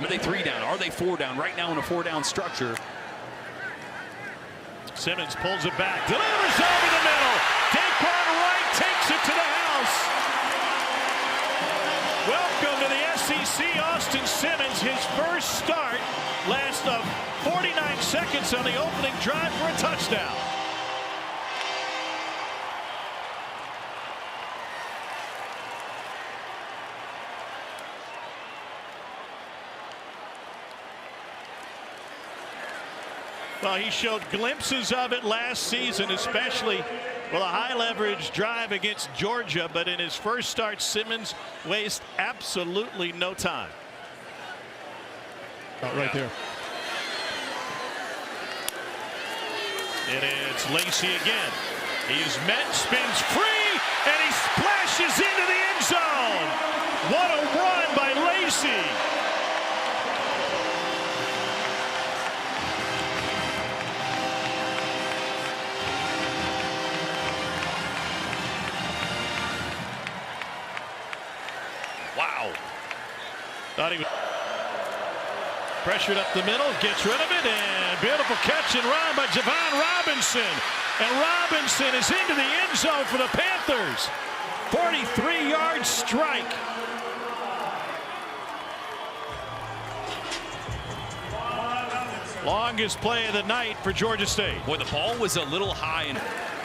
Are they 3 down? Are they 4 down? Right now in a 4-down structure. Simmons pulls it back, delivers over the middle. Daquan Wright takes it to the house. Welcome to the SEC, Austin Simmons. His first start, last of 49 seconds on the opening drive for a touchdown. Well, he showed glimpses of it last season, especially with a high-leverage drive against Georgia. But in his first start, Simmons wastes absolutely no time. Right there. And it's Lacey again. He's met, spins free, and he splashes into the end zone. What a run by Lacey. Wow. Thought he was pressured up the middle, gets rid of it, and beautiful catch and run by Javon Robinson. And Robinson is into the end zone for the Panthers. 43-yard strike. Longest play of the night for Georgia State. Boy, the ball was a little high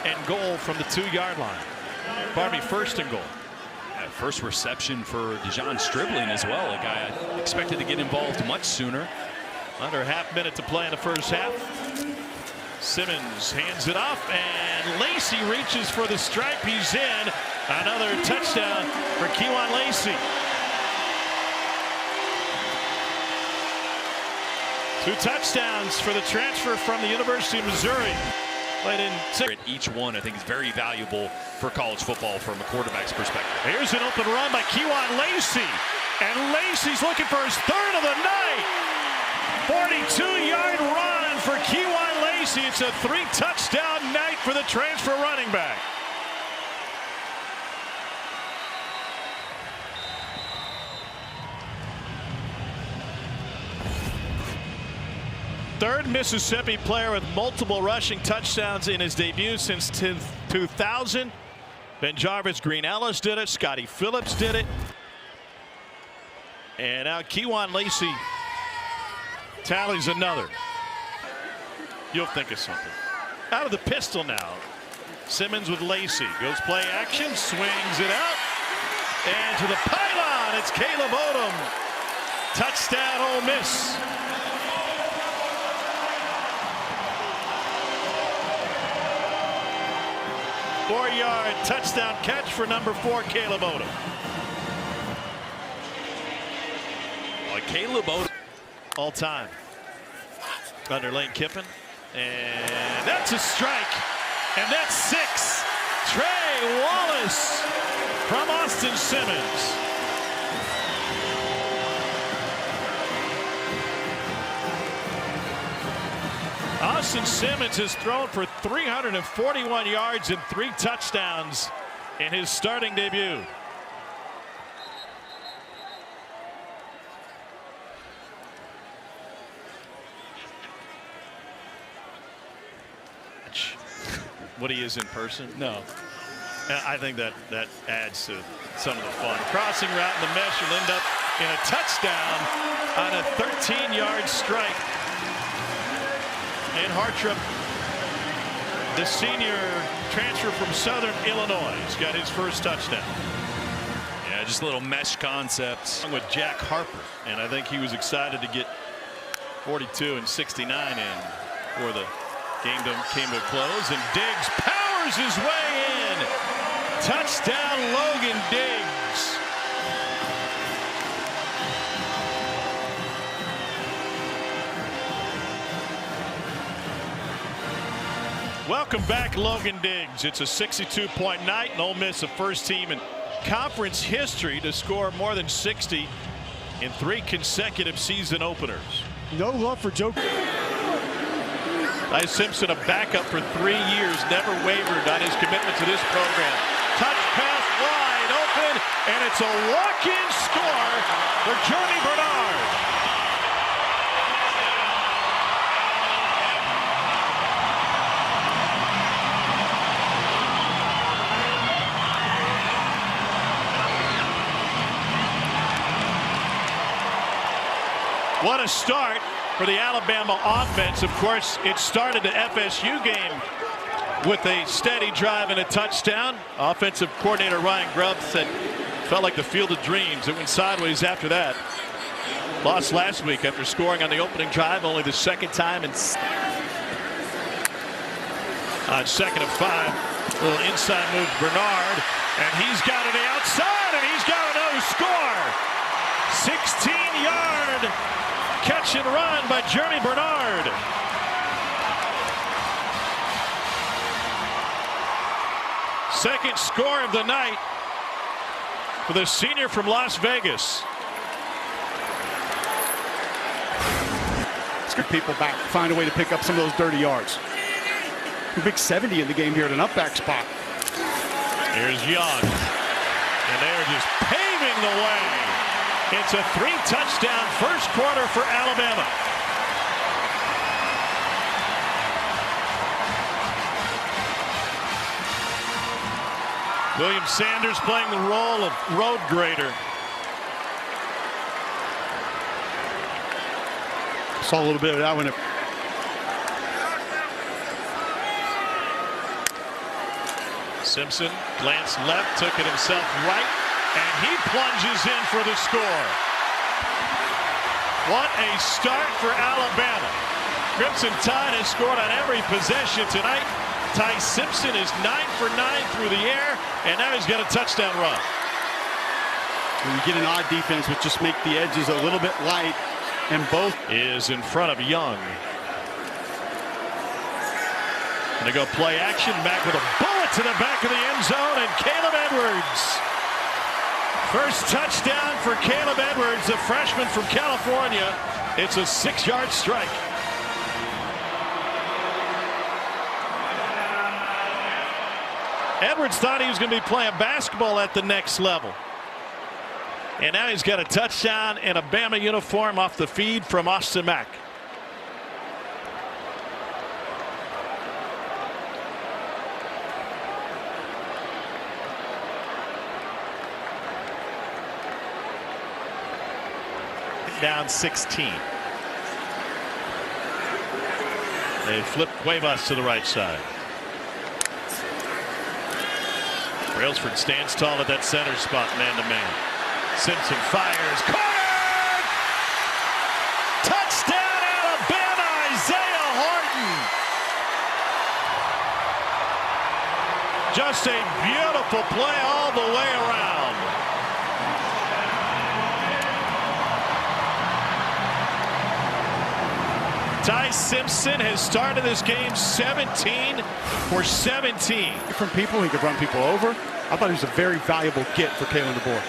and goal from the 2-yard line. Pardon me, first and goal. First reception for Dejon Stribling as well, a guy I expected to get involved much sooner. Under a half minute to play in the first half. Simmons hands it off, and Lacey reaches for the stripe. He's in. Another touchdown for Kewan Lacey. 2 touchdowns for the transfer from the University of Missouri. Played in each one, I think, is very valuable for college football from a quarterback's perspective. Here's an open run by Kewan Lacey, and Lacey's looking for his 3rd of the night. 42-yard run for Kewan Lacey. It's a 3-touchdown night for the transfer running back. Third Mississippi player with multiple rushing touchdowns in his debut since 2000. Ben Jarvis, Green Ellis did it. Scotty Phillips did it. And now Kewan Lacey tallies another. You'll think of something. Out of the pistol now. Simmons with Lacey. Goes play action. Swings it out. And to the pylon. It's Caleb Odom. Touchdown, Ole Miss. Four-yard touchdown catch for number 4, Caleb Odom. Caleb Odom. All time. Under Lane Kiffin. And that's a strike. And that's 6. Trey Wallace from Austin Simmons. Austin Simmons has thrown for 341 yards and 3 touchdowns in his starting debut. What he is in person? No. I think that adds to some of the fun. Crossing route in the mesh will end up in a touchdown on a 13-yard strike. And Hartrup, the senior transfer from Southern Illinois, has got his first touchdown. Yeah, just a little mesh concept. With Jack Harper, and I think he was excited to get 42 and 69 in before the game came to a close. And Diggs powers his way in. Touchdown, Logan Diggs. Welcome back, Logan Diggs. It's a 62-point night, and Ole Miss, the first team in conference history to score more than 60 in 3 consecutive season openers. No love for Joe. Ty Simpson, a backup for 3 years, never wavered on his commitment to this program. Touch pass wide open, and it's a walk-in score for Jordy Bernard. What a start for the Alabama offense. Of course, it started the FSU game with a steady drive and a touchdown. Offensive coordinator Ryan Grubb said felt like the field of dreams. It went sideways after that. Lost last week after scoring on the opening drive, only the second time. And on 2nd and 5, a little inside move to Bernard, and he's got it to the outside, and he's got another score. 16-yard catch and run by Jeremy Bernard. Second score of the night for the senior from Las Vegas. Let's get people back, find a way to pick up some of those dirty yards. A big 70 in the game here at an up back spot. Here's Young, and they're just paving the way. It's a 3-touchdown first quarter for Alabama. William Sanders playing the role of road grader. Saw a little bit of that one. Simpson glanced left, took it himself right, and he plunges in for the score. What a start for Alabama. Crimson Tide has scored on every possession tonight. Ty Simpson is 9 for 9 through the air, and now he's got a touchdown run. When you get an odd defense, which just make the edges a little bit light, and both is in front of Young. And they go play action, back with a bullet to the back of the end zone, and Caleb Edwards. First touchdown for Caleb Edwards, the freshman from California. It's a 6-yard strike. Edwards thought he was going to be playing basketball at the next level. And now he's got a touchdown in a Bama uniform off the feed from Austin Mack. Down 16. They flip Cuevas to the right side. Brailsford stands tall at that center spot, man-to-man. Simpson fires. Corner! Touchdown, Alabama! Isaiah Horton! Just a beautiful play all the way around. Ty Simpson has started this game 17 for 17. Different people, he could run people over. I thought he was a very valuable get for Kalen DeBoer.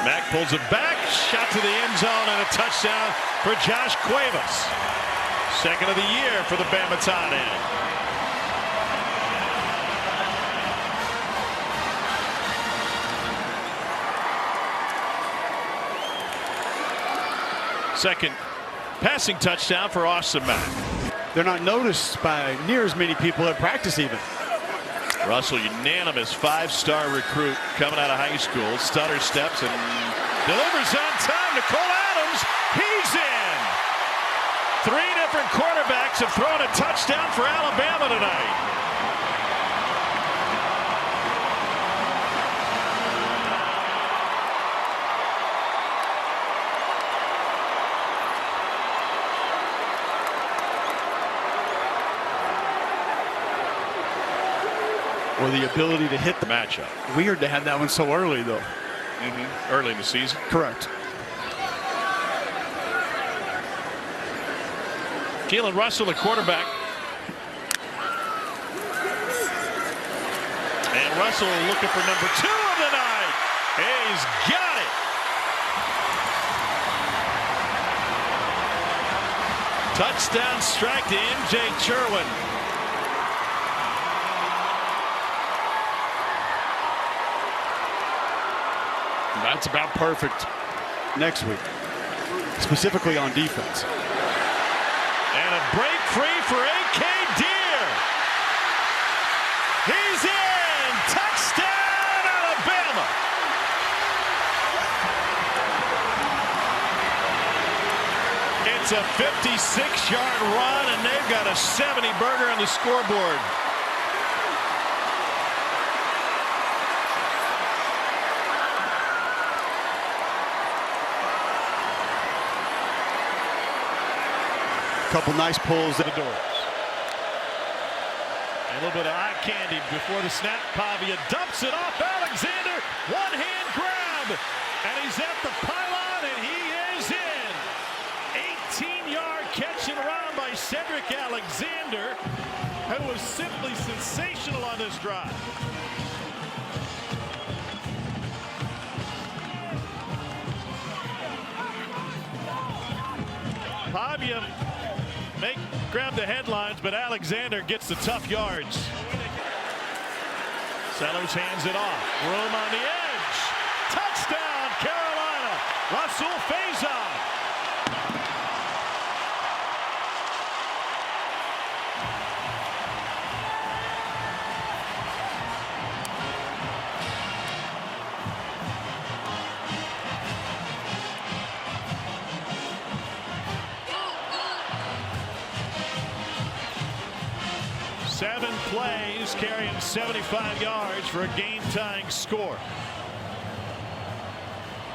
Mack pulls it back, shot to the end zone, and a touchdown for Josh Cuevas. Second of the year for the Bama tight end. Second passing touchdown for Austin Mack. They're not noticed by near as many people at practice even. Russell, unanimous 5-star recruit coming out of high school. Stutter steps and delivers on time to Cole Adams. He's in. 3 different quarterbacks have thrown a touchdown for Alabama tonight. Or the ability to hit The matchup. Weird to have that one so early, though. Early in the season. Correct. Keelan Russell, the quarterback. And Russell looking for number 2 of the night. He's got it. Touchdown strike to MJ Sherwin. That's about perfect next week, specifically on defense. And a break free for A.K. Deer. He's in. Touchdown, Alabama. It's a 56-yard run, and they've got a 70-burger on the scoreboard. Couple nice pulls at the doors. A little bit of eye candy before the snap. Pavia dumps it off Alexander. One-hand grab. And he's at the pylon, and he is in. 18-yard catch and run by Cedric Alexander, who was simply sensational on this drive. Pavia may grab the headlines, but Alexander gets the tough yards. Sellers hands it off. Room on the edge. Touchdown, Carolina. Russell Faison. Seven plays, carrying 75 yards for a game-tying score.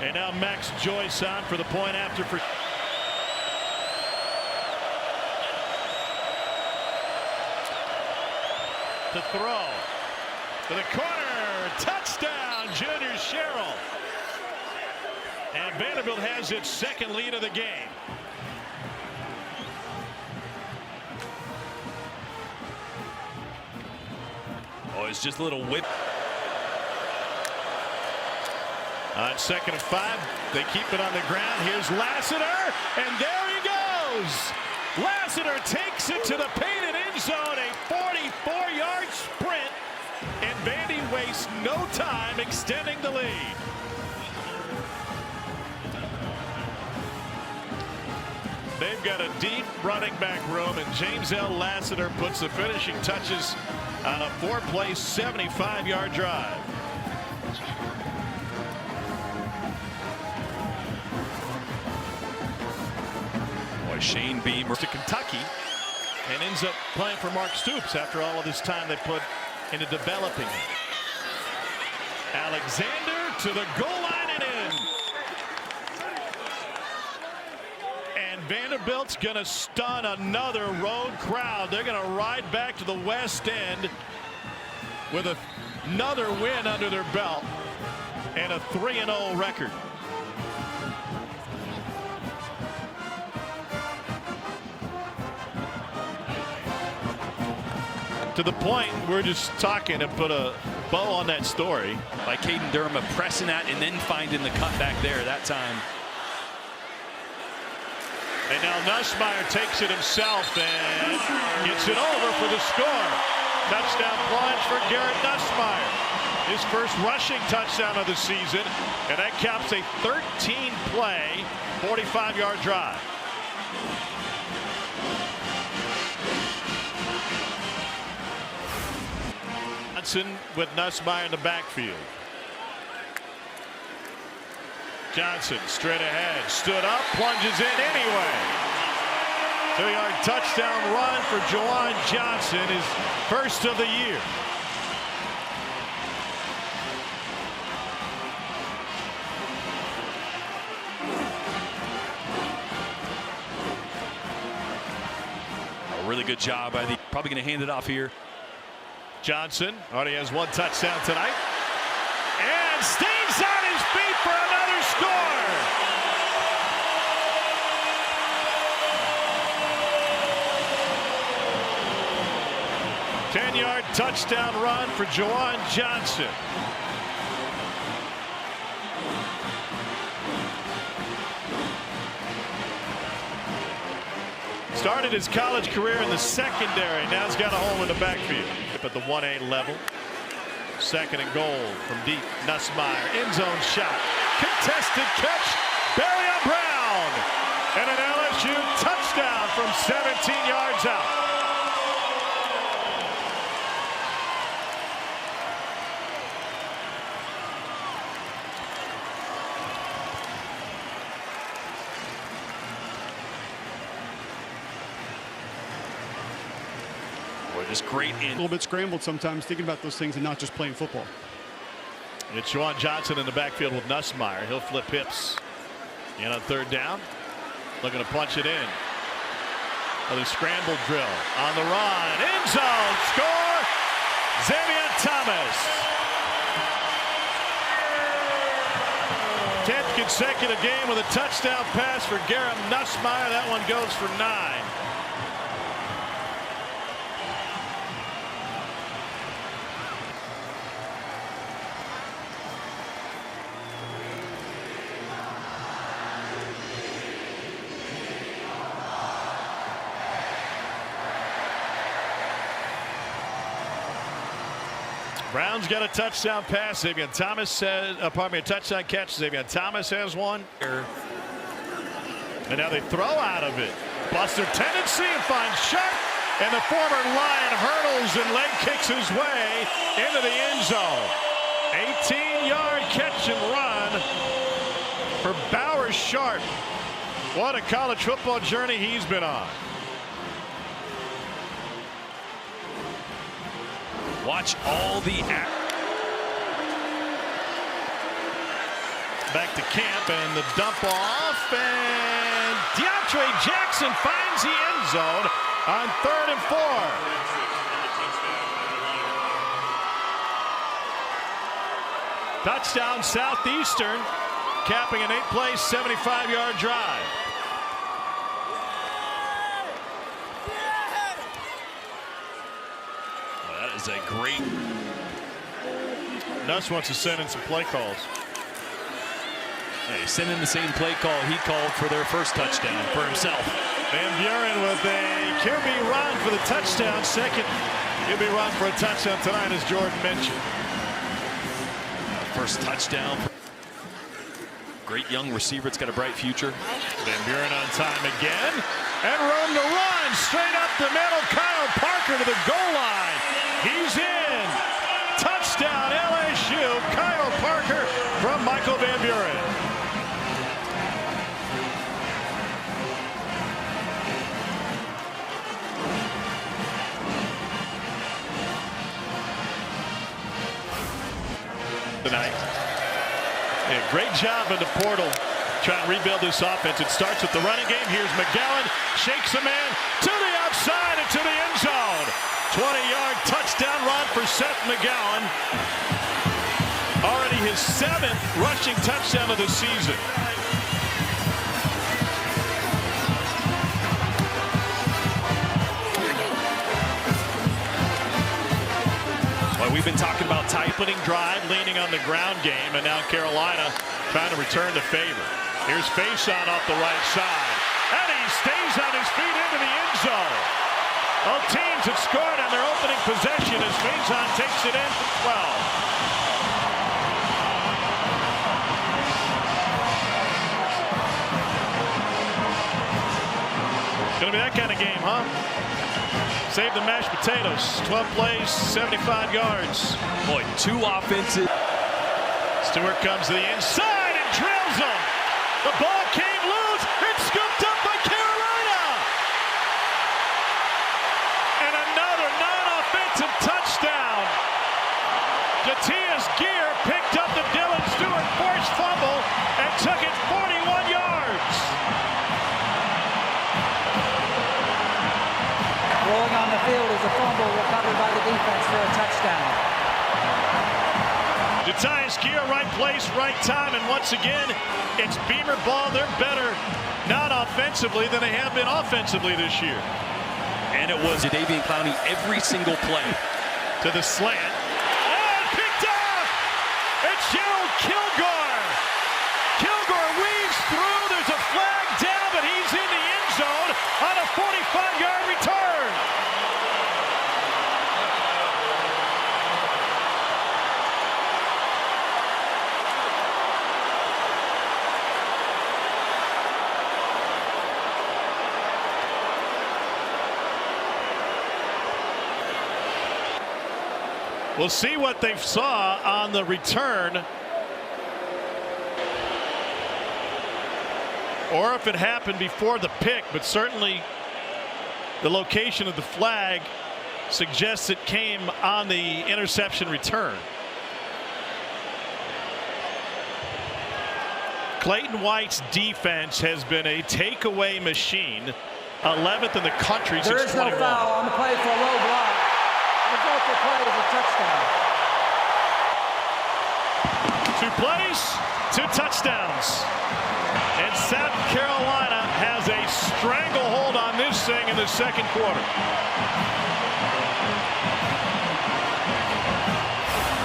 And now Max Joyce on for the point after. To throw. To the corner. Touchdown, Junior Sherrill. And Vanderbilt has its second lead of the game. Oh, it's just a little whip. On 2nd and 5, they keep it on the ground. Here's Lassiter, and there he goes. Lassiter takes it to the painted end zone, a 44-yard sprint, and Vandy wastes no time extending the lead. They've got a deep running back room, and James L. Lassiter puts the finishing touches on a 4-play, 75-yard drive. Boy, Shane Beamer To Kentucky, and ends up playing for Mark Stoops after all of this time they put into developing him. Alexander to the goal line and in. And Vanderbilt's going to stun another road crowd. They're going to ride back to the West End with another win under their belt and a 3-0 record. To the point we're just talking to put a bow on that story. By Caden Durham pressing that and then finding the cutback there that time. And now Nussmeier takes it himself and gets it over for the score. Touchdown plunge for Garrett Nussmeier. His first rushing touchdown of the season, and that caps a 13-play, 45-yard drive. Johnson with Nussmeier in the backfield. Johnson straight ahead, stood up, plunges in anyway. 2-yard touchdown run for Juwan Johnson, his first of the year. A really good job by the. Probably going to hand it off here. Johnson already has one touchdown tonight and stays on his feet for another score. Ten-yard touchdown run for Juwan Johnson. Started his college career in the secondary. Now he's got a home in the backfield. At the 1A level. 2nd and goal from deep. Nussmeier. End zone shot. Contested catch. Barry Brown. And an LSU touchdown from 17 yards out. Just great A little bit scrambled sometimes, thinking about those things and not just playing football. It's Juwan Johnson in the backfield with Nussmeier. He'll flip hips. And on third down, looking to punch it in. Another scramble drill on the run. End zone. Score. Xavier Thomas. 10th consecutive game with a touchdown pass for Garrett Nussmeier. That one goes for 9. Browns got a touchdown pass. Xavier Thomas says, a touchdown catch. Xavier Thomas has one. And now they throw out of it. Buster tendency and finds Sharp. And the former Lion hurdles and leg kicks his way into the end zone. 18-yard catch and run for Bowers Sharp. What a college football journey he's been on. Watch all the back to camp and the dump off, and DeAndre Jackson finds the end zone on 3rd and 4. Touchdown Southeastern, capping an 8-play 75-yard drive. is a great. Nuss wants to send in some play calls. Yeah, he sent in the same play call he called for their first touchdown for himself. Van Buren with a QB run for the touchdown. Second QB run for a touchdown tonight, as Jordan mentioned. First touchdown. Great young receiver. It's got a bright future. Van Buren on time again. And room to run. Straight up the middle. Kyle Parker to the goal line. He's in. Touchdown LSU. Kyle Parker from Michael Van Buren. Tonight. Yeah, great job in the portal trying to rebuild this offense. It starts with the running game. Here's McGowan, shakes a man to the outside and to the end zone. 20-yard touchdown run for Seth McGowan. Already his 7th rushing touchdown of the season. We've been talking about Opening drive, leaning on the ground game, and now Carolina trying to return the favor. Here's Faison off the right side, and he stays on his feet into the end zone. Both teams have scored on their opening possession as Faison takes it in for 12. Gonna be that kind of game, huh? Save the mashed potatoes. 12 plays, 75 yards. Boy, 2 offensive. Stewart comes to the inside and drills him. The ball came loose. It's scooped up by Carolina. And another non-offensive touchdown. Jatius Gear picked up the Dylan Stewart forced fumble and took it 41 yards. Rolling on the field is a fumble recovered by the defense for a touchdown. Jatius Gear, right place, right time, and once again, it's Beamer ball. They're better non-offensively than they have been offensively this year. And it was Davian Clowney every single play. To the slant. Oh, picked off! It's Gerald Kilgore. Kilgore weaves through. There's a flag down, but he's in the end zone on a 45-yard return. We'll see what they saw on the return, or if it happened before the pick, but certainly the location of the flag suggests it came on the interception return. Clayton White's defense has been a takeaway machine, 11th in the country There since is no 21. foul on the play for a low block. The result of the play is a touchdown. 2 plays, 2 touchdowns. And South Carolina has a stranglehold on this thing in the second quarter.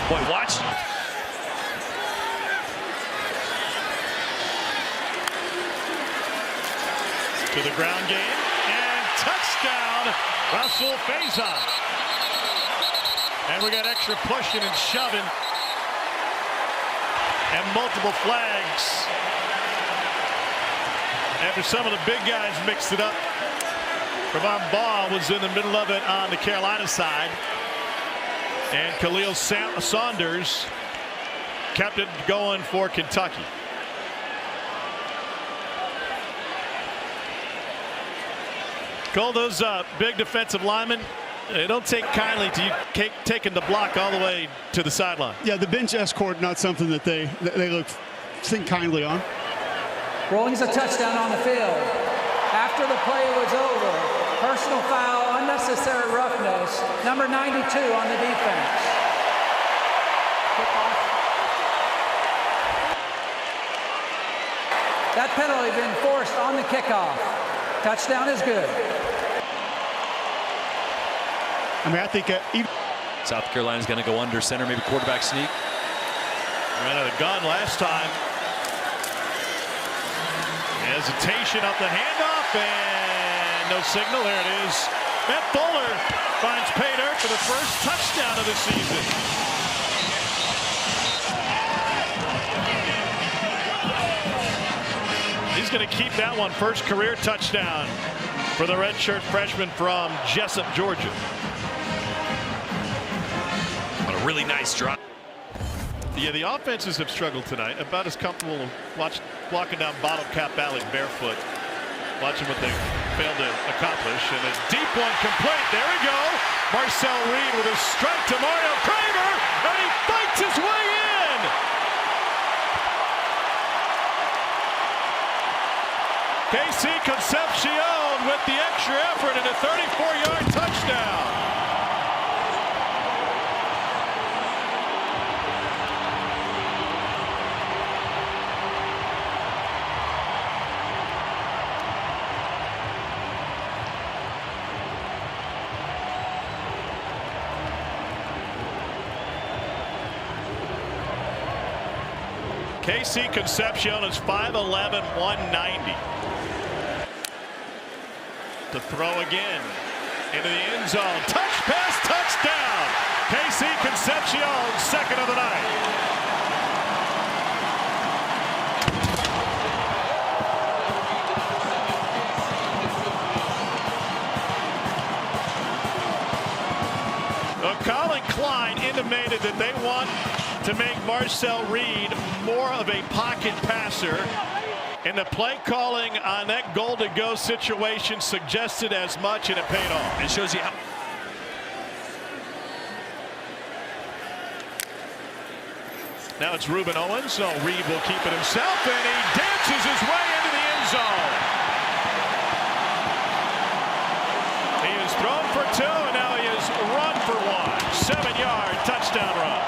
Boy, watch. To the ground game, and touchdown, Russell Faison. And we got extra pushing and shoving, and multiple flags. After some of the big guys mixed it up, Trevon Ball was in the middle of it on the Carolina side, and Khalil Saunders kept it going for Kentucky. Call those big defensive linemen. They don't take kindly to you taking the block all the way to the sideline. Yeah, the bench escort, not something that they think kindly on. Rolling's a touchdown on the field. After the play was over, personal foul, unnecessary roughness, number 92 on the defense. Kickoff. That penalty been forced on the kickoff. Touchdown is good. I mean, I think even South Carolina's going to go under center, maybe quarterback sneak. Ran out of gun last time. Hesitation up the handoff, and no signal. There it is. Matt Fuller finds pay dirt for the first touchdown of the season. He's going to keep that one. First career touchdown for the redshirt freshman from Jessup, Georgia. But a really nice drive. Yeah, the offenses have struggled tonight. About as comfortable walking down Bottle Cap Valley barefoot, watching what they failed to accomplish. And a deep one complete. There we go. Marcel Reed with a strike to Mario Kramer, and he fights his way in. KC Concepcion with the extra effort and a 34-yard touchdown. KC Concepcion is 5'11", 190. To throw again into the end zone. Touch pass, touchdown. KC Concepcion, second of the night. Well, Colin Klein intimated that they want to make Marcel Reed more of a pocket passer. And the play calling on that goal-to-go situation suggested as much, and it paid off. It shows you how. Now it's Reuben Owens. So Reed will keep it himself, and he dances his way into the end zone. He is thrown for 2, and now he is run for 1. 7-yard touchdown run.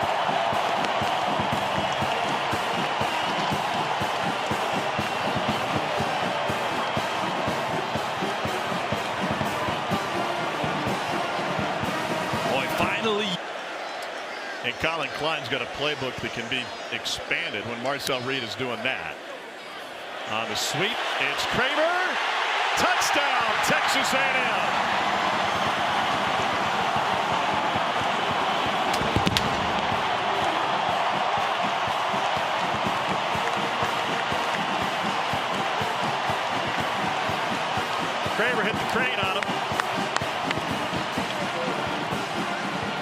And Colin Klein's got a playbook that can be expanded when Marcel Reed is doing that. On the sweep, it's Kramer. Touchdown, Texas A&M. Kramer hit the crane on him.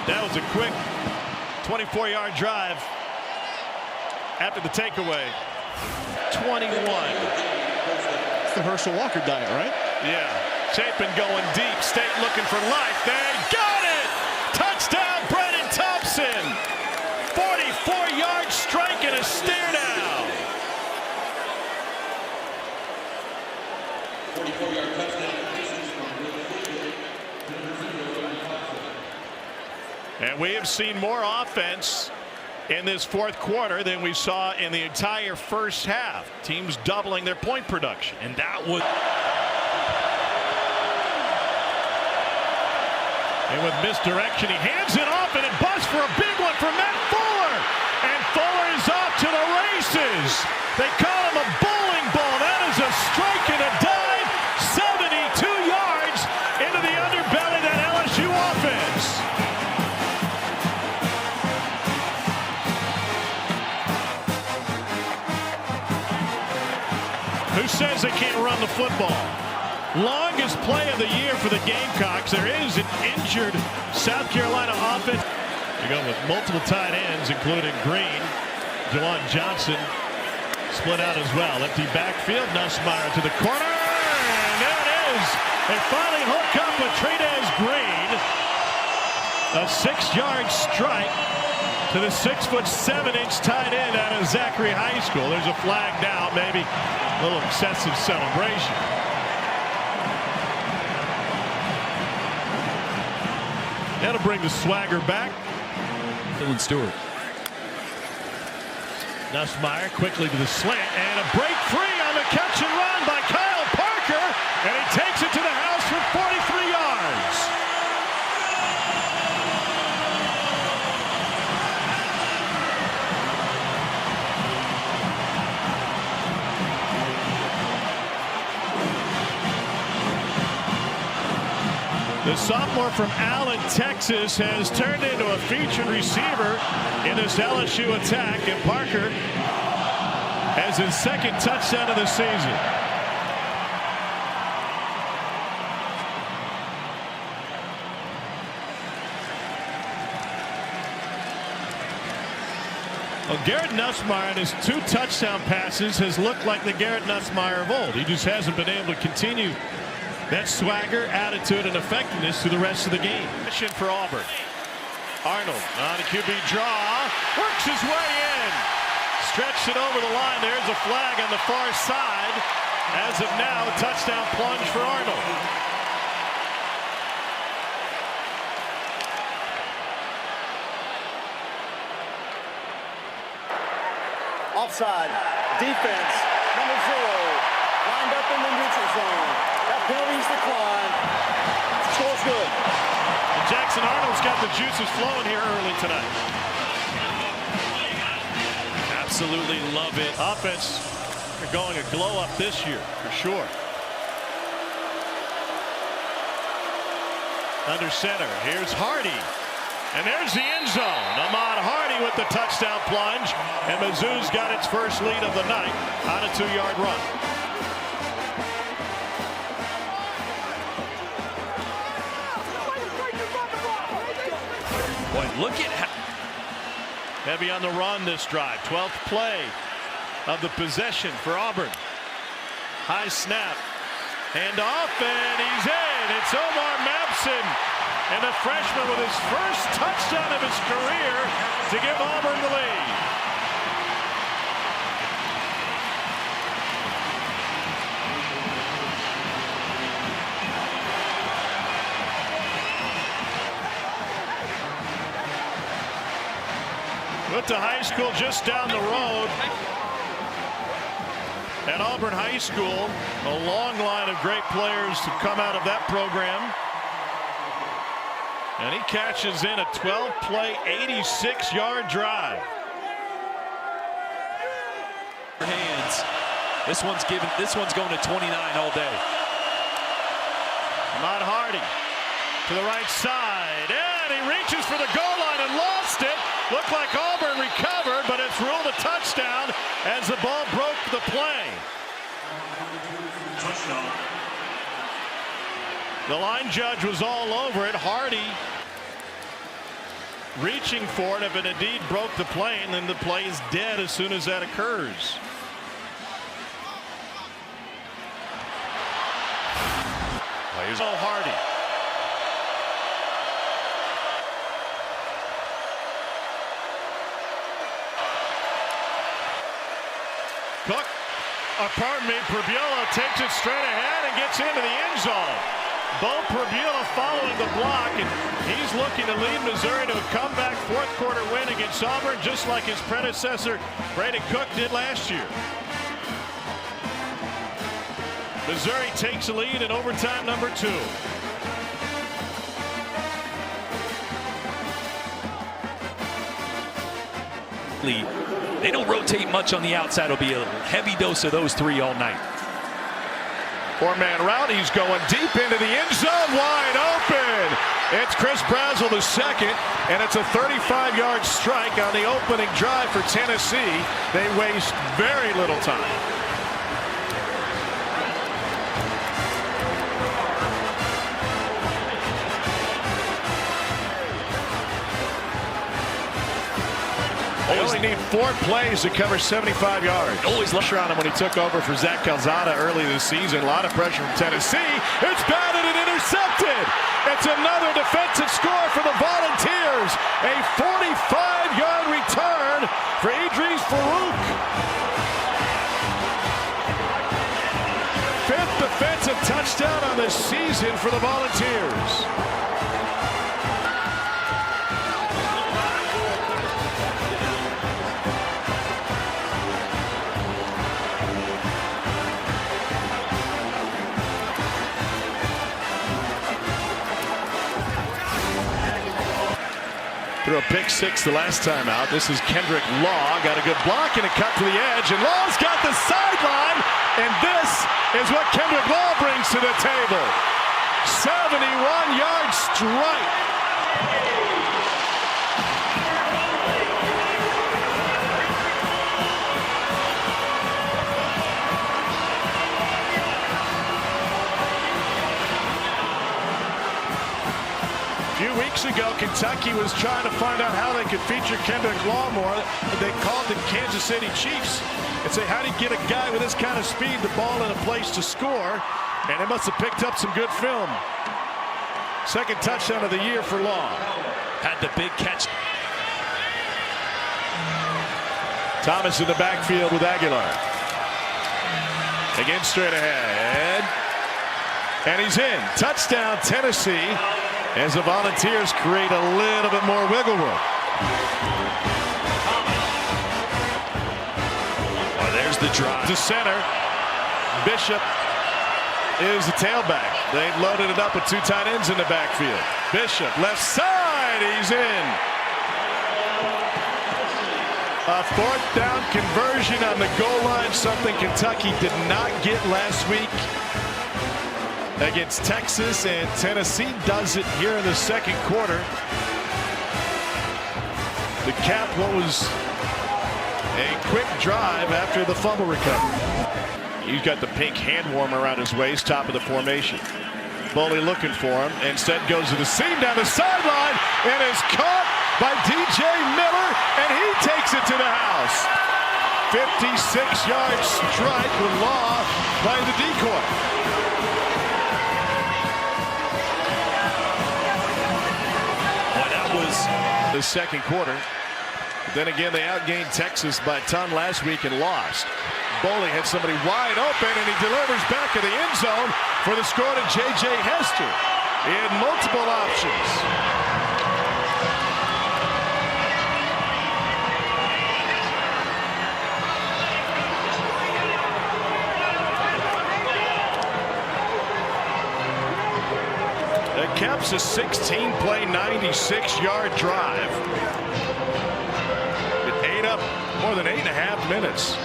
That was a quick 24-yard drive after the takeaway. 21. It's the Herschel Walker diet, right? Yeah. Chapin going deep. State looking for life. They got it! And we have seen more offense in this fourth quarter than we saw in the entire first half. Teams doubling their point production. And that would. And with misdirection, he hands it off, and it busts for a big one from Matt Fuller. And Fuller is off to the races. They call him a bowling ball. That is a strike and a dive. 72 yards into the underbelly of that LSU offense. Who says they can't run the football? Longest play of the year for the Gamecocks. There is an injured South Carolina offense. They go with multiple tight ends, including Green. Jawan Johnson split out as well. Empty backfield. Nussmeier to the corner. And there it is. They finally hook up with Trey'Dez Green. A 6-yard strike to the 6'7" tight end out of Zachary High School. There's a flag now, maybe a little excessive celebration. That'll bring the swagger back. Dylan Stewart. Nussmeier quickly to the slant, and a break free on the catch and run by Kyle Parker, and he takes it to the house for 43 yards. The sophomore from Allen, Texas, has turned into a featured receiver in this LSU attack, and Parker has his second touchdown of the season. Well, Garrett Nussmeier in his 2 touchdown passes has looked like the Garrett Nussmeier of old. He just hasn't been able to continue that swagger, attitude, and effectiveness through the rest of the game. Mission for Auburn. Arnold on a QB draw, works his way in. Stretched it over the line. There's a flag on the far side. As of now, a touchdown plunge for Arnold. Offside. Defense. Number 0. Lined up in the neutral zone. That penalty's declined. Score's good. And Jackson Arnold's got the juices flowing here early tonight. Absolutely love it. Offense, they're going a glow up this year for sure. Under center, here's Hardy. And there's the end zone. Ahmad Hardy with the touchdown plunge. And Mizzou's got its first lead of the night on a 2-yard run. Boy, look at how. Heavy on the run this drive. 12th play of the possession for Auburn. High snap. Hand off, and he's in. It's Omar Mapson. And the freshman with his first touchdown of his career to give Auburn the lead. Went to high school just down the road at Auburn High School. A long line of great players to come out of that program. And he catches in a 12-play, 86-yard drive. Hands. This one's going to 29 all day. Ahmad Hardy to the right side, and he reaches for the goal line and lost it. Looked like Auburn recovered, but it's ruled a touchdown as the ball broke the play. Touchdown. The line judge was all over it. Hardy reaching for it. If it indeed broke the play, and then the play is dead as soon as that occurs. Here's Hardy. Cook Pribula takes it straight ahead and gets into the end zone. Bo Pribula following the block, and he's looking to lead Missouri to a comeback fourth quarter win against Auburn, just like his predecessor Brady Cook did last year. Missouri takes the lead in overtime number 2. They don't rotate much on the outside. It'll be a heavy dose of those 3 all night. 4-man route. He's going deep into the end zone, wide open. It's Chris Brazel the second, and it's a 35-yard strike on the opening drive for Tennessee. They waste very little time. They only need 4 plays to cover 75 yards. Always pressure on him when he took over for Zach Calzada early this season. A lot of pressure from Tennessee. It's batted and intercepted. It's another defensive score for the Volunteers. A 45-yard return for Idris Farouk. 5th defensive touchdown on the season for the Volunteers. Threw a pick 6 the last time out. This is Kendrick Law. Got a good block and a cut to the edge. And Law's got the sideline. And this is what Kendrick Law brings to the table. 71-yard strike. A few weeks ago, Kentucky was trying to find out how they could feature Kendrick Law more. They called the Kansas City Chiefs and say, how do you get a guy with this kind of speed, the ball in a place to score? And they must have picked up some good film. Second touchdown of the year for Law. Had the big catch. Thomas in the backfield with Aguilar. Again, straight ahead. And he's in. Touchdown, Tennessee. As the Volunteers create a little bit more wiggle room. Oh, there's the drive. To center. Bishop is the tailback. They've loaded it up with 2 tight ends in the backfield. Bishop, left side, he's in. A 4th down conversion on the goal line, something Kentucky did not get last week against Texas, and Tennessee does it here in the second quarter. To cap what was a quick drive after the fumble recovery. He's got the pink hand warmer around his waist, top of the formation. Bully looking for him, instead goes to the seam down the sideline and is caught by DJ Miller, and he takes it to the house. 56-yard strike with Law playing the decoy. The second quarter. Then again, they outgained Texas by a ton last week and lost. Boley had somebody wide open, and he delivers back in the end zone for the score to J.J. Hester. He had multiple options. That caps a 16-play, 96-yard drive. It ate up more than 8.5 minutes.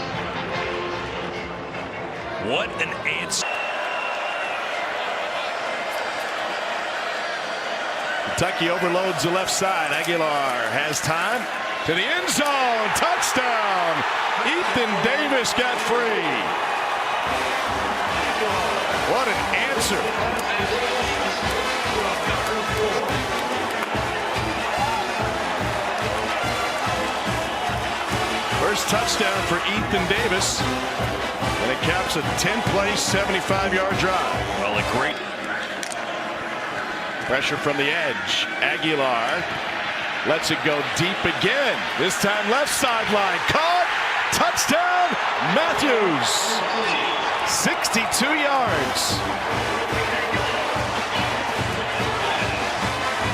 What an answer. Kentucky overloads the left side. Aguilar has time to the end zone. Touchdown. Ethan Davis got free. What an answer. First touchdown for Ethan Davis, and it caps a 10-play, 75-yard drive. Well, a great pressure from the edge. Aguilar lets it go deep again. This time left sideline. Caught. Touchdown. Matthews, 62 yards.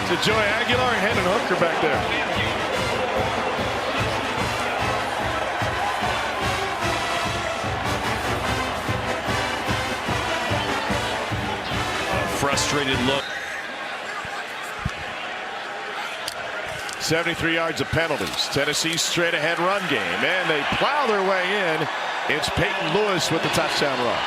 To Joey Aguilar, Hendon Hooker back there. Frustrated look. 73 yards of penalties. Tennessee's straight ahead run game, and they plow their way in. It's Peyton Lewis with the touchdown run.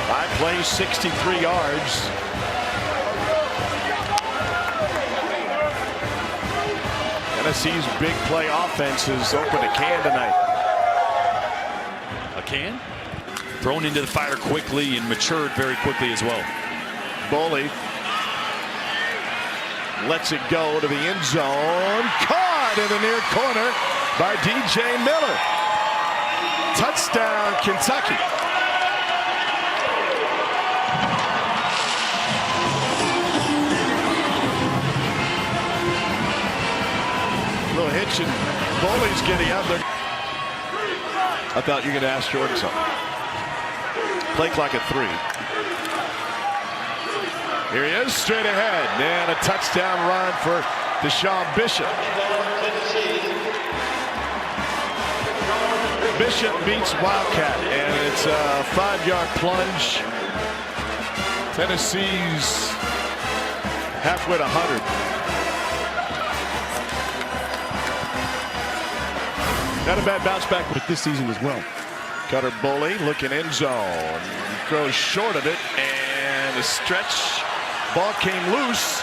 Five plays, 63 yards. Tennessee's big play offense is open a can tonight. A can? Thrown into the fire quickly and matured very quickly as well. Boley lets it go to the end zone. Caught in the near corner by DJ Miller. Touchdown, Kentucky. Little hitch and Boley's getting out there. I thought you were going to ask Jordan something. Play clock at 3. Here he is, straight ahead, and a touchdown run for Deshaun Bishop. Bishop beats Wildcat, and it's a 5-yard plunge. Tennessee's halfway to 100. Not a bad bounce back with this season as well. Cutter Boley looking end zone. Throws short of it, and a stretch. Ball came loose.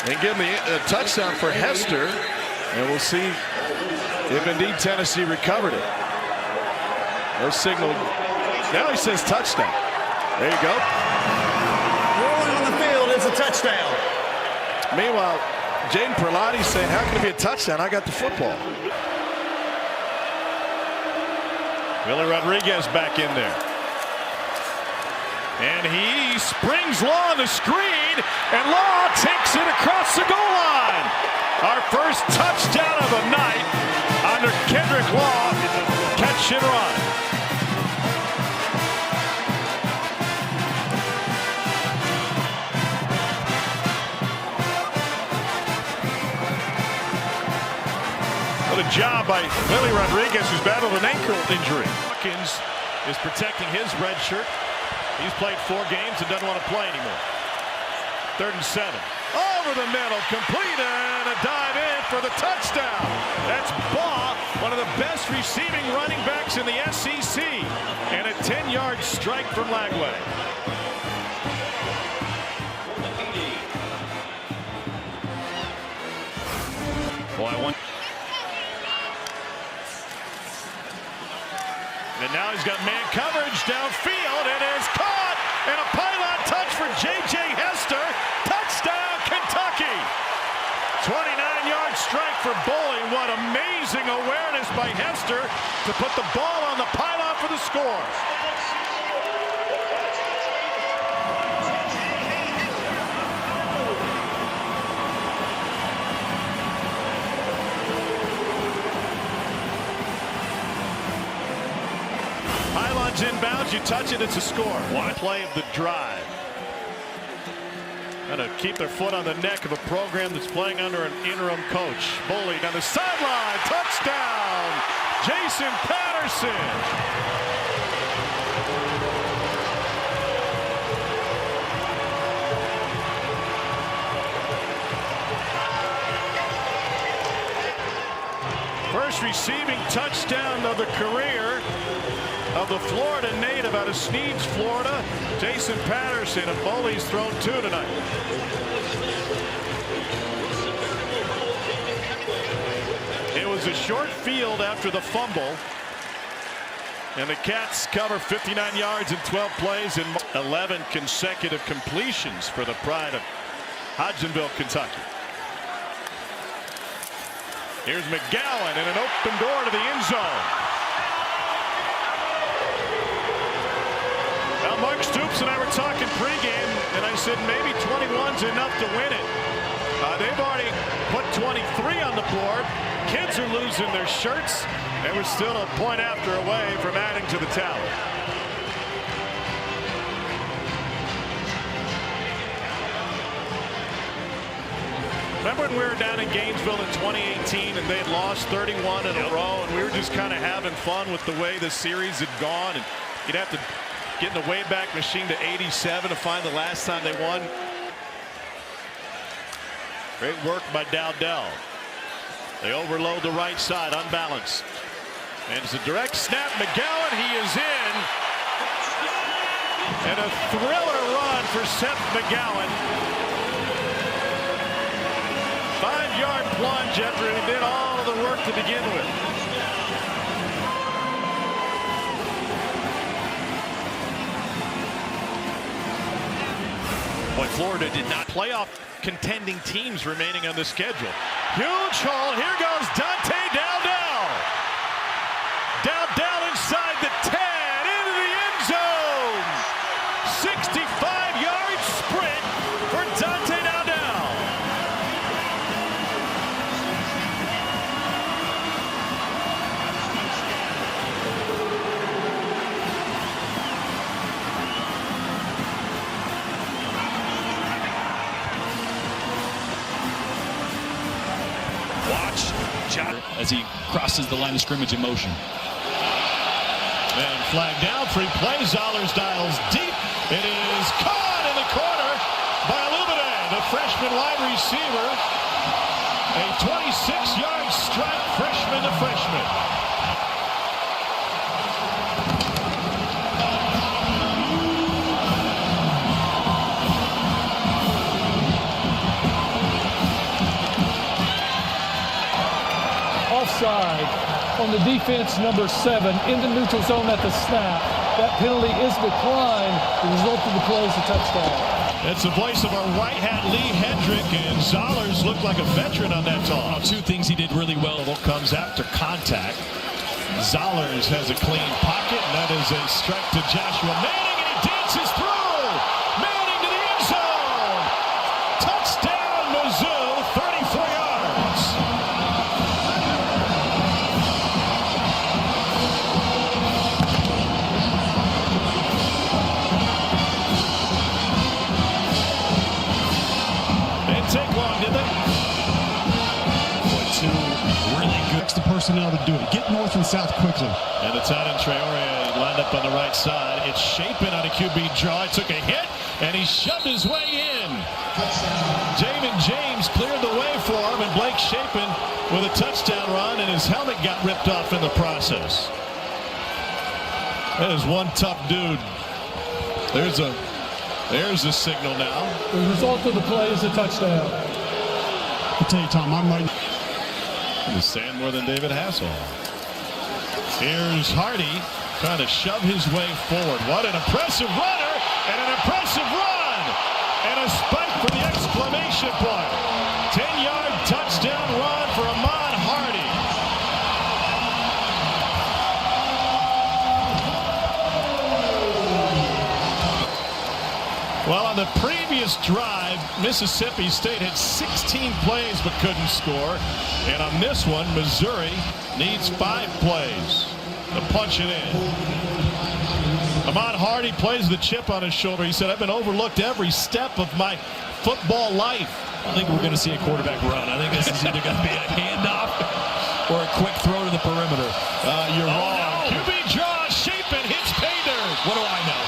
And give me a touchdown for Hester. And we'll see if indeed Tennessee recovered it. No signal. Now he says touchdown. There you go. Rolling on the field, it's a touchdown. Meanwhile, Jaden Perlotti saying, how can it be a touchdown? I got the football. Willie Rodriguez back in there. And he springs Law on the screen, and Law takes it across the goal line. Our first touchdown of the night under Kendrick Law. Catch and run. What a job by Willie Rodriguez, who's battled an ankle injury. Hawkins is protecting his red shirt. He's played 4 games and doesn't want to play anymore. 3rd and 7. Over the middle, complete, and a dive in for the touchdown. That's Baugh, one of the best receiving running backs in the SEC. And a 10-yard strike from Lagway. Boy, I want. And now he's got man coverage downfield, and it's caught, and a pylon touch for J.J. Hester. Touchdown, Kentucky. 29-yard strike for Boley. What amazing awareness by Hester to put the ball on the pylon for the score. Pylon's inbounds, you touch it, it's a score. One play of the drive. Got to keep their foot on the neck of a program that's playing under an interim coach. Boley down the sideline, touchdown, Jason Patterson. First receiving touchdown of the career of the Florida native out of Sneads, Florida, Jason Patterson, and Boley's thrown 2 tonight. It was a short field after the fumble, and the Cats cover 59 yards in 12 plays and 11 consecutive completions for the pride of Hodgenville, Kentucky. Here's McGowan and an open door to the end zone. Bruce and I were talking pregame, and I said maybe 21's enough to win it. They've already put 23 on the board. Kids are losing their shirts, and we're still a point after away from adding to the tally. Remember when we were down in Gainesville in 2018 and they had lost 31 in a row, and we were just kind of having fun with the way the series had gone, and you'd have to get in the Wayback Machine to 87 to find the last time they won. Great work by Dowdell. They overload the right side, unbalanced. And it's a direct snap. McGowan, he is in. And a thriller run for Seth McGowan. 5-yard plunge after he did all of the work to begin with. Boy, Florida did not. Playoff contending teams remaining on the schedule. Huge hole. Here goes Dante Dowdell. Dowdell inside the 10 into the end zone. 65-yard sprint for Dante Dowdell. Watch John as he crosses the line of scrimmage in motion. And flag down, 3 plays. Zollers dials deep. It is caught in the corner by Illuminae, the freshman wide receiver. A 26-yard strike, freshman to freshman. Offside on the defense, number 7, in the neutral zone at the snap. That penalty is declined. The result of the play is a touchdown. That's the voice of our right hat, Lee Hendrick, and Zollers looked like a veteran on that toss. 2 things he did really well. Comes after contact. Zollers has a clean pocket, and that is a strike to Joshua Manning, and he dances through. Manning to the end zone. Touchdown, Mizzou, 34 yards. Take long, did they? Boy, 2 really good. Extra personnel to do it. Get north and south quickly. And the tight end Traore lined up on the right side. It's Chapin on a QB draw. He took a hit, and he shoved his way in. Jamin James cleared the way for him, and Blake Chapin with a touchdown run, and his helmet got ripped off in the process. That is one tough dude. There's the signal now. The result of the play is a touchdown. I'll tell you, Tom, I'm right. He's saying more than David Hasselhoff. Here's Hardy trying to shove his way forward. What an impressive runner, and an impressive run, and a spike for the exclamation point. 10-yard touchdown run for Ahmad Hardy. Well, on the previous drive, Mississippi State had 16 plays but couldn't score. And on this one, Missouri needs 5 plays to punch it in. Ahmad Hardy plays the chip on his shoulder. He said, I've been overlooked every step of my football life. I think we're going to see a quarterback run. I think this is either going to be a handoff or a quick throw to the perimeter. You're wrong. No. QB draw, Chapin hits pay dirt. What do I know?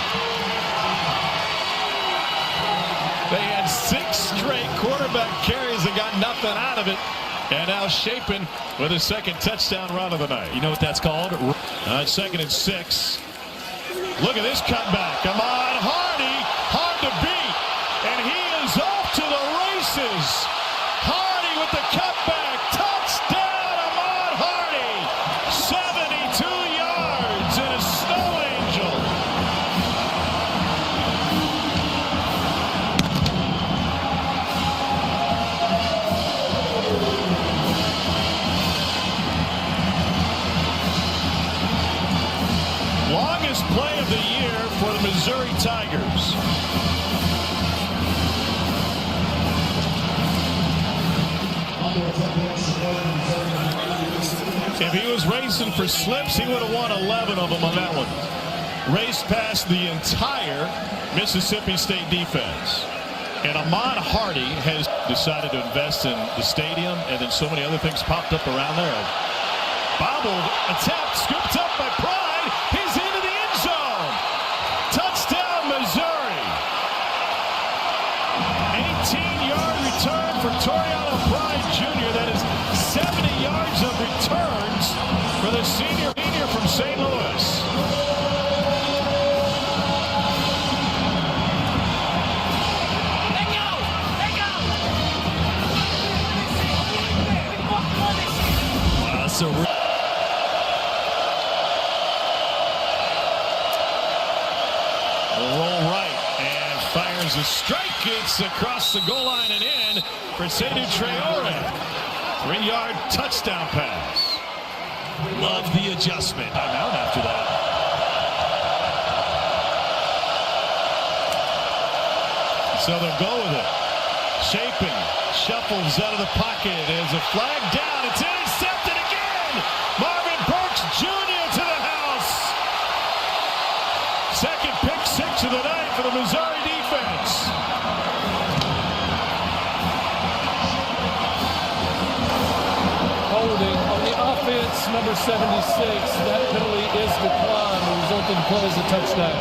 They had 6 straight quarterback carries and got nothing out of it. And now Chapin with his second touchdown run of the night. You know what that's called? All right, 2nd and 6. Look at this cutback. Ahmad Hardy, hard to beat. And he is off to the races. Hardy with the cutback. Touchdown, Ahmad Hardy. 72 yards and a snow angel. Longest play of the year for the Missouri Missouri Tigers. If he was racing for slips, he would have won 11 of them on that one. Raced past the entire Mississippi State defense. And Hart has decided to invest in the stadium, and then so many other things popped up around there. Bobbled attempt, scooped up by Pride. He's into the end zone. Touchdown, Missouri. 18-yard return for Toriano Pride Jr. That is 70 yards of returns for the senior from St. Louis. So roll right and fires a strike. It's across the goal line and in for Seydou Traoré. 3-yard touchdown pass. Love the adjustment. I'm out after that. So they'll go with it. Shaping, shuffles out of the pocket. There's a flag down. It's intercepted again. Marvin Burks Jr. to the house. Second pick six of the night for the Missouri defense. Holding on the offense, number 76. That penalty is declined. The resulting play is a touchdown.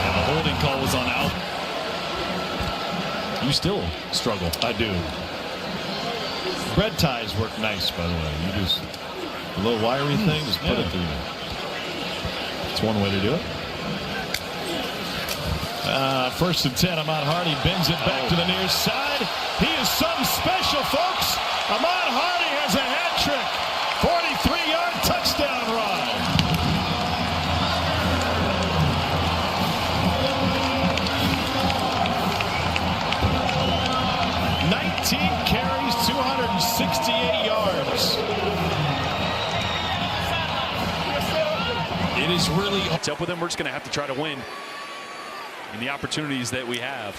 And the holding call was on out. You still struggle. I do. Bread ties work nice, by the way. You just a little wiry thing, just put it through there. That's one way to do it. First and 10. Hart. He bends it back to the near side. He is something special, folks. Hart has a hat trick. 43-yard touchdown run. Carries 268 yards. It is really up with them. We're just going to have to try to win in the opportunities that we have.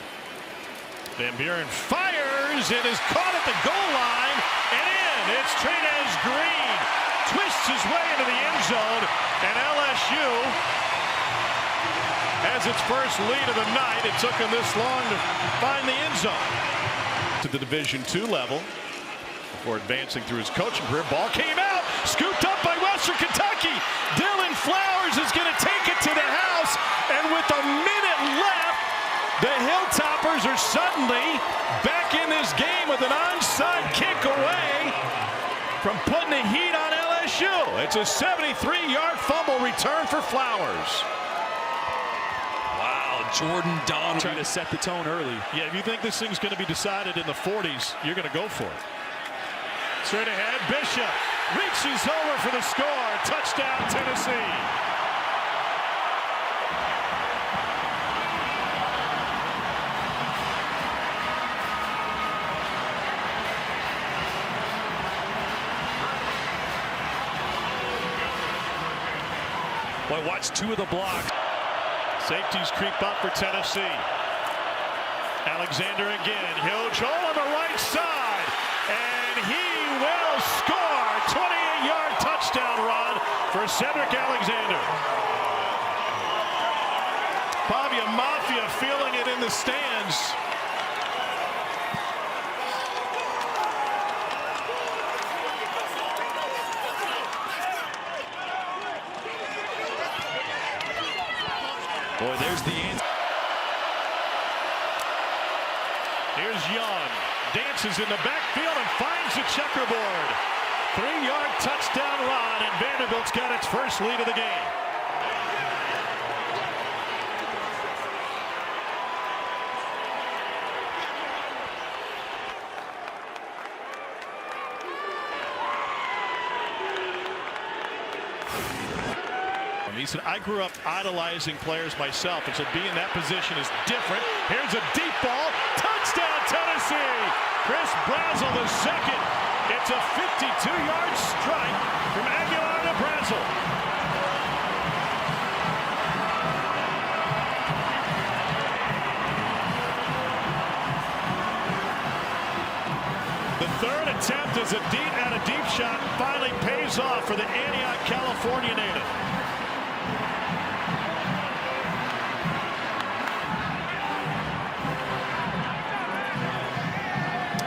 Van Buren fires. It is caught at the goal line and in. It's Trinez Green. Twists his way into the end zone, and LSU has its first lead of the night. It took him this long to find the end zone. To the Division II level before advancing through his coaching career. Ball came out, scooped up by Western Kentucky. Dylan Flowers is going to take it to the house, and with a minute left, the Hilltoppers are suddenly back in this game with an onside kick away from putting the heat on LSU. It's a 73-yard fumble return for Flowers. Jordan Don trying to set the tone early. Yeah, if you think this thing's going to be decided in the 40s, you're going to go for it. Straight ahead, Bishop reaches over for the score. Touchdown, Tennessee. Boy, watch two of the blocks. Safeties creep up for Tennessee. Alexander again. Huge hole on the right side. And he will score. 28-yard touchdown run for Cedric Alexander. Pavia Mafia feeling it in the stands. Boy, there's the answer. Here's Young. Dances in the backfield and finds the checkerboard. 3-yard touchdown run, and Vanderbilt's got its first lead of the game. He said, I grew up idolizing players myself, and so being in that position is different. Here's a deep ball. Touchdown, Tennessee. Chris Brazel the second. It's a 52-yard strike from Aguilar to Brazel. The third attempt is a deep shot finally pays off for the Antioch, California native.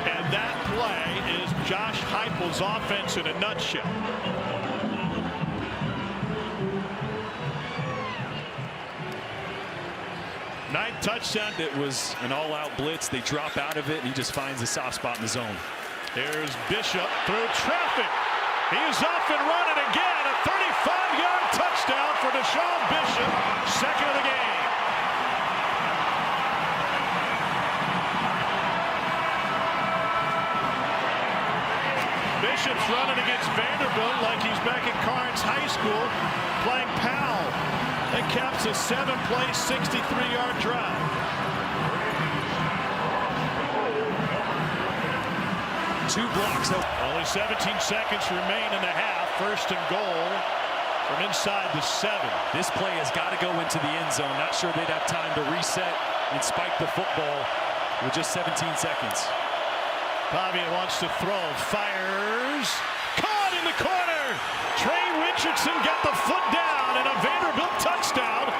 And that play is Josh Heupel's offense in a nutshell. Ninth touchdown. It was an all-out blitz. They drop out of it, and he just finds a soft spot in the zone. Here's Bishop through traffic. He's off and running again. A 35-yard touchdown for Deshaun Bishop, second of the game. Bishop's running against Vanderbilt like he's back at Carnes High School playing Powell. That caps a 7-play, 63-yard drive. Two blocks. Only 17 seconds remain in the half. First and goal from inside the 7. This play has got to go into the end zone. Not sure they'd have time to reset and spike the football with just 17 seconds. Pavia wants to throw. Fires. Caught in the corner. Trey Richardson got the foot down, and a Vanderbilt touchdown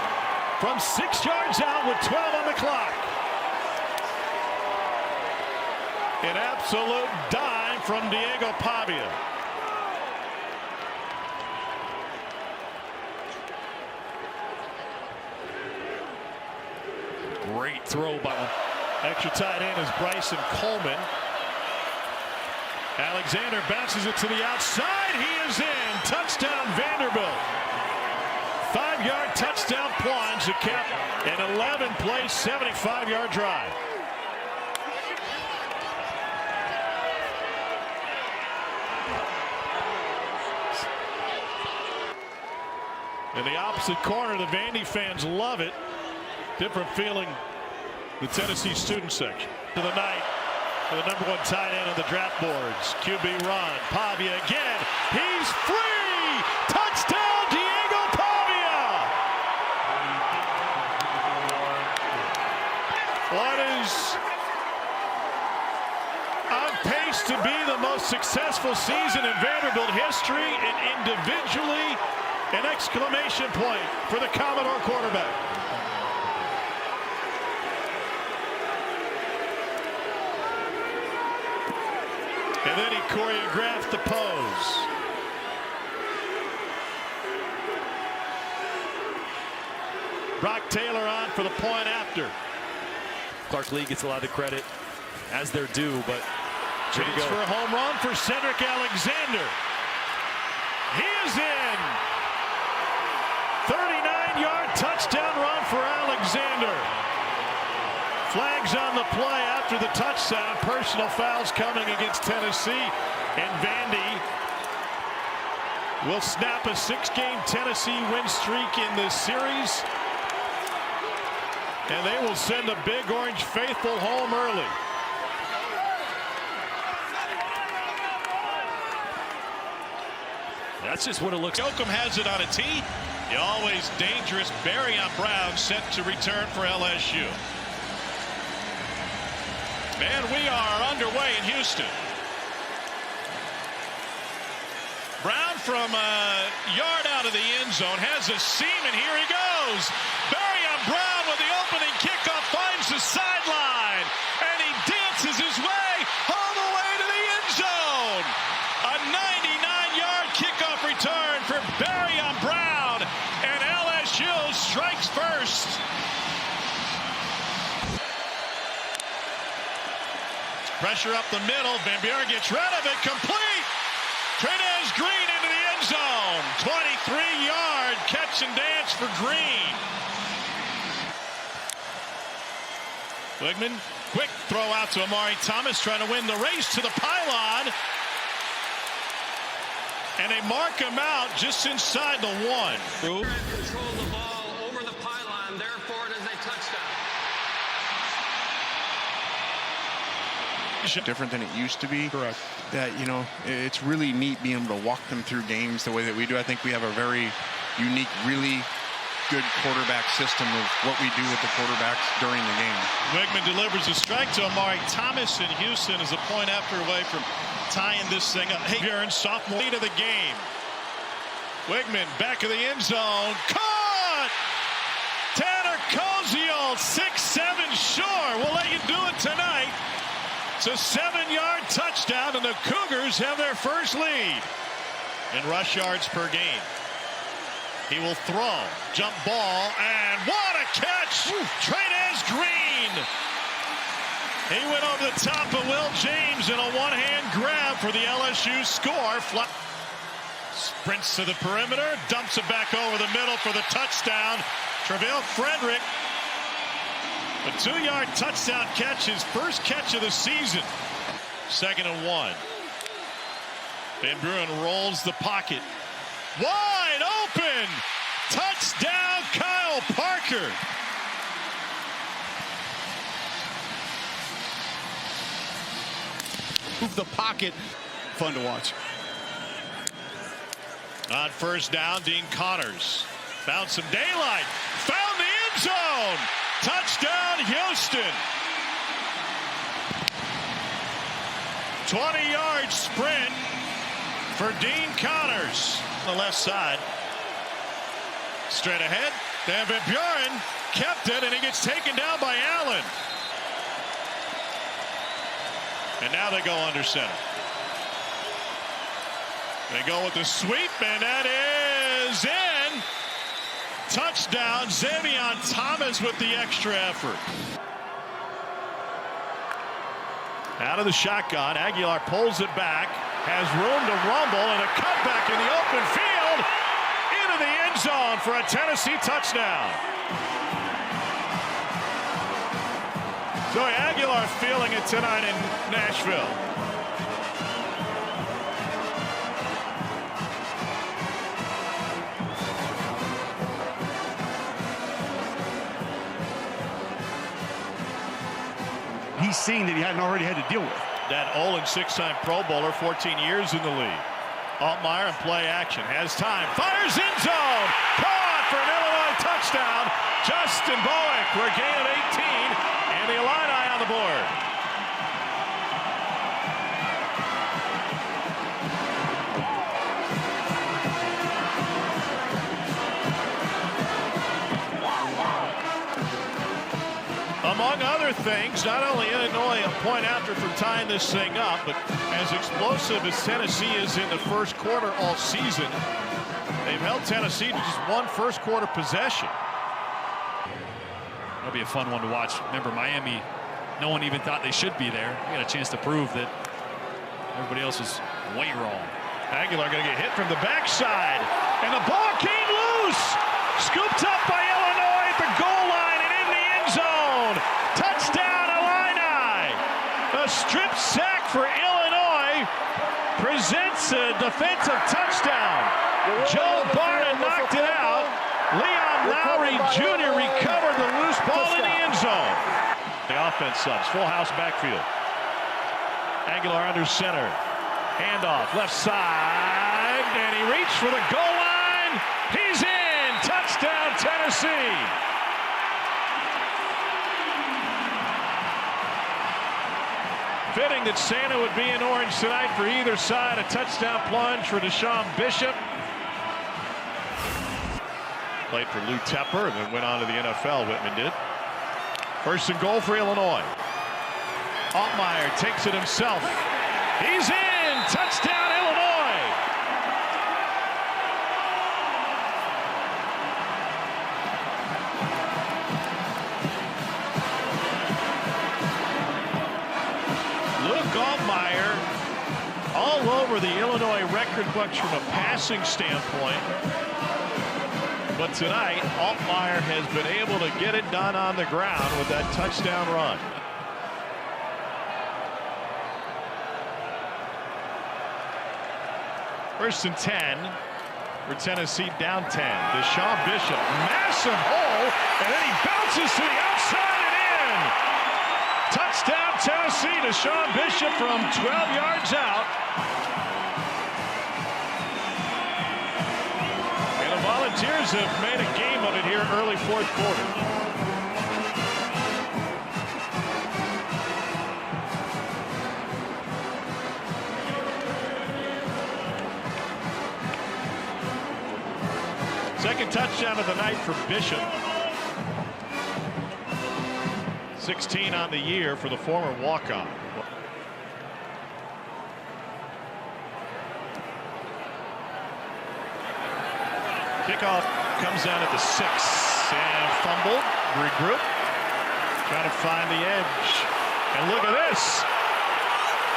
from 6 yards out with 12 on the clock. An absolute dime from Diego Pavia. Great throw by one. Extra tight end is Bryson Coleman. Alexander bounces it to the outside. He is in. Touchdown Vanderbilt. 5-yard touchdown plunge to cap an 11-play, 75-yard drive. In the opposite corner, the Vandy fans love it. Different feeling, the Tennessee student section. To the night, for the #1 tight end on the draft boards. QB run. Pavia again. He's free. Touchdown, Diego Pavia. What is on pace to be the most successful season in Vanderbilt history, and individually an exclamation point for the Commodore quarterback. And then he choreographed the pose. Brock Taylor on for the point after. Clark Lee gets a lot of the credit, as they're due, but Chance for a home run for Cedric Alexander. He is in. 39-yard touchdown run for Alexander. Flags on the play after the touchdown. Personal fouls coming against Tennessee. And Vandy will snap a 6-game Tennessee win streak in this series. And they will send a Big Orange faithful home early. that's just what it looks like. Yoakum has it on a tee. The always dangerous Barry Brown set to return for LSU. And we are underway in Houston. Brown from a yard out of the end zone has a seam, and here he goes. Barry Brown with the opening kickoff finds the sideline, and he dances his way all the way to the end zone. A 99-yard kickoff return for Barry Brown, and LSU strikes first. Pressure up the middle. Van Buren gets rid of it. Complete. Trinez Green into the end zone. 23-yard catch and dance for Green. Wigman, quick throw out to Amari Thomas, trying to win the race to the pylon. And they mark him out just inside the 1. Control the ball over the pylon, therefore it is a touchdown. Different than it used to be. Correct. That, you know, it's really neat being able to walk them through games the way that we do. I think we have a very unique, really good quarterback system of what we do with the quarterbacks during the game. Wegman delivers a strike to Amari Thomas in Houston as a point after away from tying this thing up. Hey, Bjorn, sophomore lead of the game. Wegman back of the end zone. Caught! Tanner Koziol, 6'7" sure. We'll let you do it tonight. It's a 7-yard touchdown, and the Cougars have their first lead in rush yards per game. He will throw, jump ball, and what a catch! Trey'Nez Green. He went over the top of Will James in a one-hand grab for the LSU score. Sprints to the perimeter, dumps it back over the middle for the touchdown. Travell Frederick, a 2-yard touchdown catch, his first catch of the season. 2nd and 1. Van Buren rolls the pocket. Wide open! Touchdown, Kyle Parker. Move the pocket. Fun to watch. On first down, Dean Connors found some daylight. Found the end zone. Touchdown, Houston. 20-yard sprint for Dean Connors. On the left side. Straight ahead. Dan Van Buren kept it, and he gets taken down by Allen. And now they go under center. They go with the sweep, and that is in. Touchdown, Xavier Thomas with the extra effort. Out of the shotgun, Aguilar pulls it back, has room to rumble, and a cutback in the open field into the end zone for a Tennessee touchdown. So Aguilar feeling it tonight in Nashville. He's seen that he hadn't already had to deal with. That Olin, 6-time Pro Bowler, 14 years in the league. Altmaier in play action, has time, fires in zone, caught for an Illinois touchdown. Justin Bowick for a gain of 18, and the Illini on the board. Among other things, not only Illinois a point after from tying this thing up, but as explosive as Tennessee is in the first quarter all season, they've held Tennessee to just one first quarter possession. That'll be a fun one to watch. Remember, Miami, no one even thought they should be there. They got a chance to prove that everybody else was way wrong. Aguilar going to get hit from the backside, and the ball came loose. Scooped up by Illinois at the goal line and in the end zone. Touchdown, Illini. A strip sack for Illinois presents a defensive touchdown. Joe Barton knocked it out. Leon Lowry Jr. recovered the loose ball in the end zone. The offense subs, full house backfield. Aguilar under center. Handoff, left side, and he reached for the goal line. He's in. Touchdown, Tennessee. Fitting that Santa would be in orange tonight for either side. A touchdown plunge for Deshaun Bishop. Played for Lou Tepper and then went on to the NFL, Whitman did. First and goal for Illinois. Altmaier takes it himself. He's in. Touchdown, Illinois. Luke Altmaier all over the Illinois record books from a passing standpoint. But tonight, Altmaier has been able to get it done on the ground with that touchdown run. First and 10 for Tennessee, down 10. Deshaun Bishop, massive hole, and then he bounces to the outside and in. Touchdown, Tennessee. Deshaun Bishop from 12 yards out. And a volunteer Bears have made a game of it here early fourth quarter. Second touchdown of the night for Bishop. 16 on the year for the former walk-on. Kickoff comes down at the 6 and fumbled, regroup, trying to find the edge. And look at this.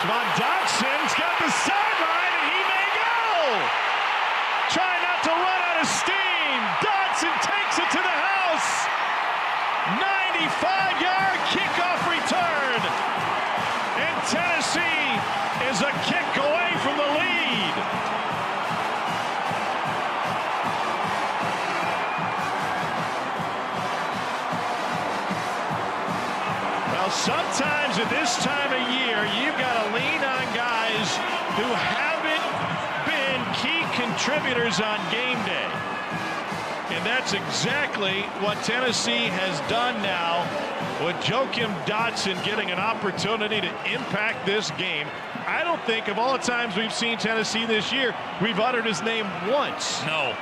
Javon Dodson's got the sideline and he may go. Trying not to run out of steam. Dodson takes it to the house. 95-yard kickoff return. And Tennessee is a kick away from the lead. Well, sometimes at this time of year, you've got to lean on guys who haven't been key contributors on game day. And that's exactly what Tennessee has done now with Joakim Dotson getting an opportunity to impact this game. I don't think of all the times we've seen Tennessee this year, we've uttered his name once. No.